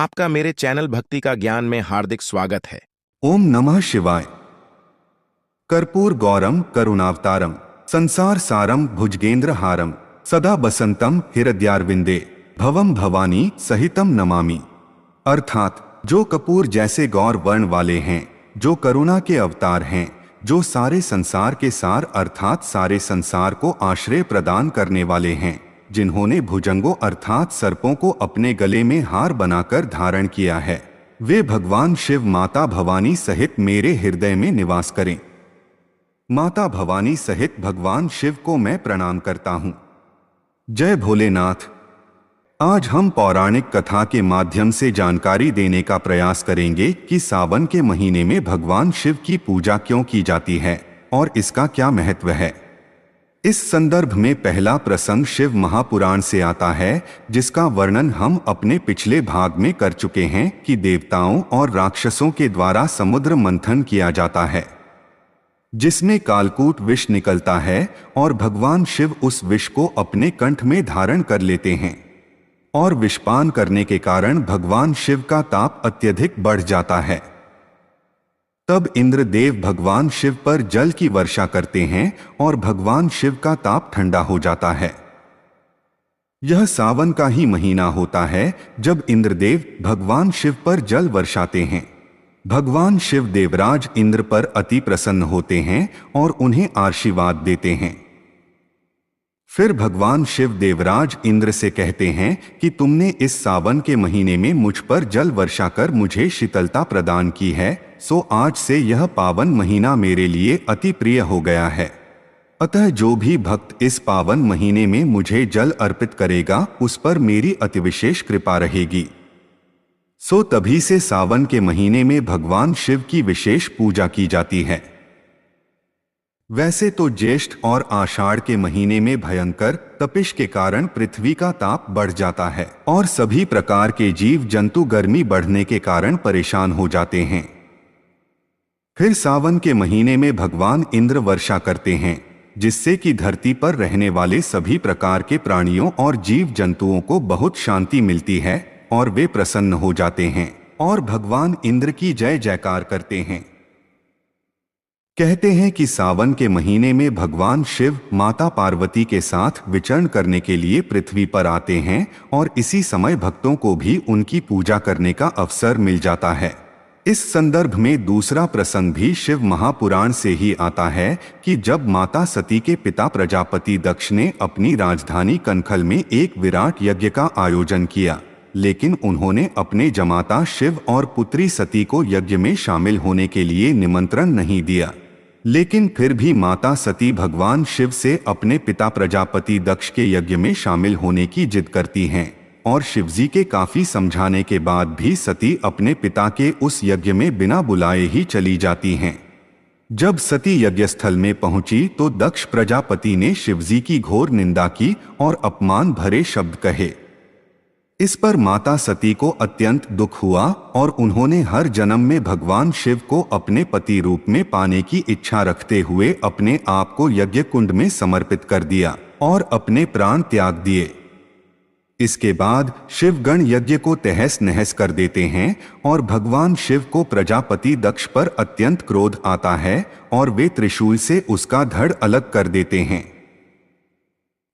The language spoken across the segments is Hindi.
आपका मेरे चैनल भक्ति का ज्ञान में हार्दिक स्वागत है। ओम नमः शिवाय। कर्पूर गौरम करुणावतारम संसार सारम भुजगेंद्र हारम सदा बसंतम हृदयारविंदे भवम भवानी सहितम नमामि। अर्थात जो कपूर जैसे गौर वर्ण वाले हैं, जो करुणा के अवतार हैं, जो सारे संसार के सार अर्थात सारे संसार को आश्रय प्रदान करने वाले हैं, जिन्होंने भुजंगों अर्थात सर्पों को अपने गले में हार बनाकर धारण किया है, वे भगवान शिव माता भवानी सहित मेरे हृदय में निवास करें। माता भवानी सहित भगवान शिव को मैं प्रणाम करता हूँ। जय भोलेनाथ। आज हम पौराणिक कथा के माध्यम से जानकारी देने का प्रयास करेंगे कि सावन के महीने में भगवान शिव की पूजा क्यों की जाती है और इसका क्या महत्व है। इस संदर्भ में पहला प्रसंग शिव महापुराण से आता है, जिसका वर्णन हम अपने पिछले भाग में कर चुके हैं कि देवताओं और राक्षसों के द्वारा समुद्र मंथन किया जाता है, जिसमें कालकूट विष निकलता है और भगवान शिव उस विष को अपने कंठ में धारण कर लेते हैं और विषपान करने के कारण भगवान शिव का ताप अत्यधिक बढ़ जाता है। तब इंद्रदेव भगवान शिव पर जल की वर्षा करते हैं और भगवान शिव का ताप ठंडा हो जाता है। यह सावन का ही महीना होता है जब इंद्रदेव भगवान शिव पर जल वर्षाते हैं। भगवान शिव देवराज इंद्र पर अति प्रसन्न होते हैं और उन्हें आशीर्वाद देते हैं। फिर भगवान शिव देवराज इंद्र से कहते हैं कि तुमने इस सावन के महीने में मुझ पर जल वर्षा कर मुझे शीतलता प्रदान की है, सो आज से यह पावन महीना मेरे लिए अति प्रिय हो गया है। अतः जो भी भक्त इस पावन महीने में मुझे जल अर्पित करेगा उस पर मेरी अतिविशेष कृपा रहेगी। सो तभी से सावन के महीने में भगवान शिव की विशेष पूजा की जाती है। वैसे तो ज्येष्ठ और आषाढ़ के महीने में भयंकर तपिश के कारण पृथ्वी का ताप बढ़ जाता है और सभी प्रकार के जीव जंतु गर्मी बढ़ने के कारण परेशान हो जाते हैं। फिर सावन के महीने में भगवान इंद्र वर्षा करते हैं, जिससे कि धरती पर रहने वाले सभी प्रकार के प्राणियों और जीव जंतुओं को बहुत शांति मिलती है और वे प्रसन्न हो जाते हैं और भगवान इंद्र की जय जयकार करते हैं। कहते हैं कि सावन के महीने में भगवान शिव माता पार्वती के साथ विचरण करने के लिए पृथ्वी पर आते हैं और इसी समय भक्तों को भी उनकी पूजा करने का अवसर मिल जाता है। इस संदर्भ में दूसरा प्रसंग भी शिव महापुराण से ही आता है कि जब माता सती के पिता प्रजापति दक्ष ने अपनी राजधानी कनखल में एक विराट यज्ञ का आयोजन किया, लेकिन उन्होंने अपने जमाता शिव और पुत्री सती को यज्ञ में शामिल होने के लिए निमंत्रण नहीं दिया। लेकिन फिर भी माता सती भगवान शिव से अपने पिता प्रजापति दक्ष के यज्ञ में शामिल होने की जिद करती हैं और शिवजी के काफी समझाने के बाद भी सती अपने पिता के उस यज्ञ में बिना बुलाए ही चली जाती हैं। जब सती यज्ञस्थल में पहुंची तो दक्ष प्रजापति ने शिवजी की घोर निंदा की और अपमान भरे शब्द कहे। इस पर माता सती को अत्यंत दुख हुआ और उन्होंने हर जन्म में भगवान शिव को अपने पति रूप में पाने की इच्छा रखते हुए अपने आप को यज्ञ कुंड में समर्पित कर दिया और अपने प्राण त्याग दिए। इसके बाद शिवगण यज्ञ को तहस नहस कर देते हैं और भगवान शिव को प्रजापति दक्ष पर अत्यंत क्रोध आता है और वे त्रिशूल से उसका धड़ अलग कर देते हैं।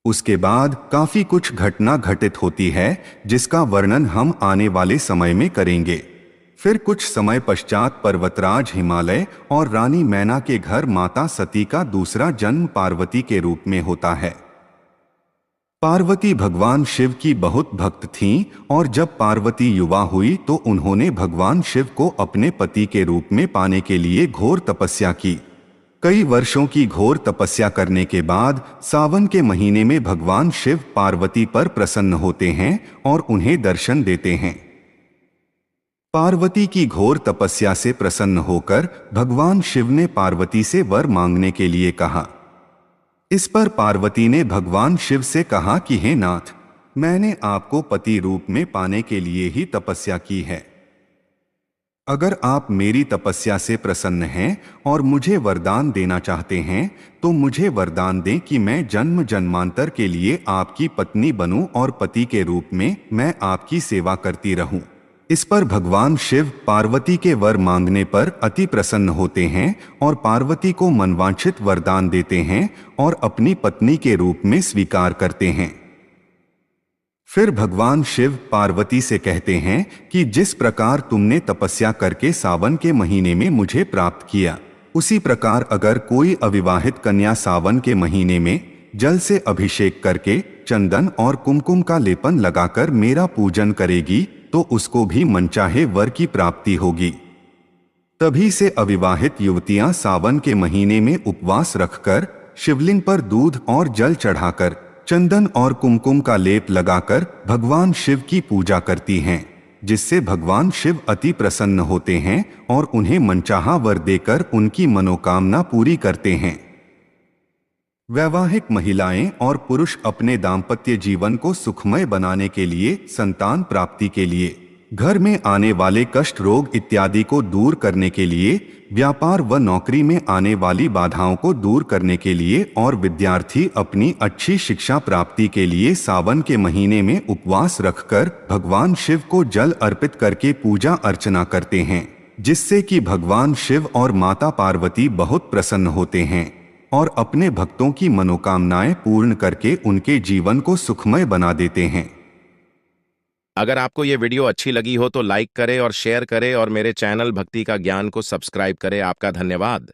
उसके बाद काफी कुछ घटना घटित होती है, जिसका वर्णन हम आने वाले समय में करेंगे। फिर कुछ समय पश्चात पर्वतराज हिमालय और रानी मैना के घर माता सती का दूसरा जन्म पार्वती के रूप में होता है। पार्वती भगवान शिव की बहुत भक्त थीं और जब पार्वती युवा हुई तो उन्होंने भगवान शिव को अपने पति के रूप में पाने के लिए घोर तपस्या की। कई वर्षों की घोर तपस्या करने के बाद सावन के महीने में भगवान शिव पार्वती पर प्रसन्न होते हैं और उन्हें दर्शन देते हैं। पार्वती की घोर तपस्या से प्रसन्न होकर भगवान शिव ने पार्वती से वर मांगने के लिए कहा। इस पर पार्वती ने भगवान शिव से कहा कि हे नाथ, मैंने आपको पति रूप में पाने के लिए ही तपस्या की है। अगर आप मेरी तपस्या से प्रसन्न हैं और मुझे वरदान देना चाहते हैं तो मुझे वरदान दें कि मैं जन्म जन्मांतर के लिए आपकी पत्नी बनूं और पति के रूप में मैं आपकी सेवा करती रहूं। इस पर भगवान शिव पार्वती के वर मांगने पर अति प्रसन्न होते हैं और पार्वती को मनवांछित वरदान देते हैं और अपनी पत्नी के रूप में स्वीकार करते हैं। फिर भगवान शिव पार्वती से कहते हैं कि जिस प्रकार तुमने तपस्या करके सावन के महीने में मुझे प्राप्त किया, उसी प्रकार अगर कोई अविवाहित कन्या सावन के महीने में जल से अभिषेक करके चंदन और कुमकुम का लेपन लगाकर मेरा पूजन करेगी तो उसको भी मनचाहे वर की प्राप्ति होगी। तभी से अविवाहित युवतियां सावन के महीने में उपवास रखकर शिवलिंग पर दूध और जल चढ़ाकर चंदन और कुमकुम का लेप लगाकर भगवान शिव की पूजा करती हैं, जिससे भगवान शिव अति प्रसन्न होते हैं और उन्हें मनचाहा वर देकर उनकी मनोकामना पूरी करते हैं। वैवाहिक महिलाएं और पुरुष अपने दाम्पत्य जीवन को सुखमय बनाने के लिए, संतान प्राप्ति के लिए, घर में आने वाले कष्ट रोग इत्यादि को दूर करने के लिए, व्यापार व नौकरी में आने वाली बाधाओं को दूर करने के लिए और विद्यार्थी अपनी अच्छी शिक्षा प्राप्ति के लिए सावन के महीने में उपवास रखकर भगवान शिव को जल अर्पित करके पूजा अर्चना करते हैं, जिससे कि भगवान शिव और माता पार्वती बहुत प्रसन्न होते हैं और अपने भक्तों की मनोकामनाएं पूर्ण करके उनके जीवन को सुखमय बना देते हैं। अगर आपको ये वीडियो अच्छी लगी हो तो लाइक करें और शेयर करें और मेरे चैनल भक्ति का ज्ञान को सब्सक्राइब करें। आपका धन्यवाद।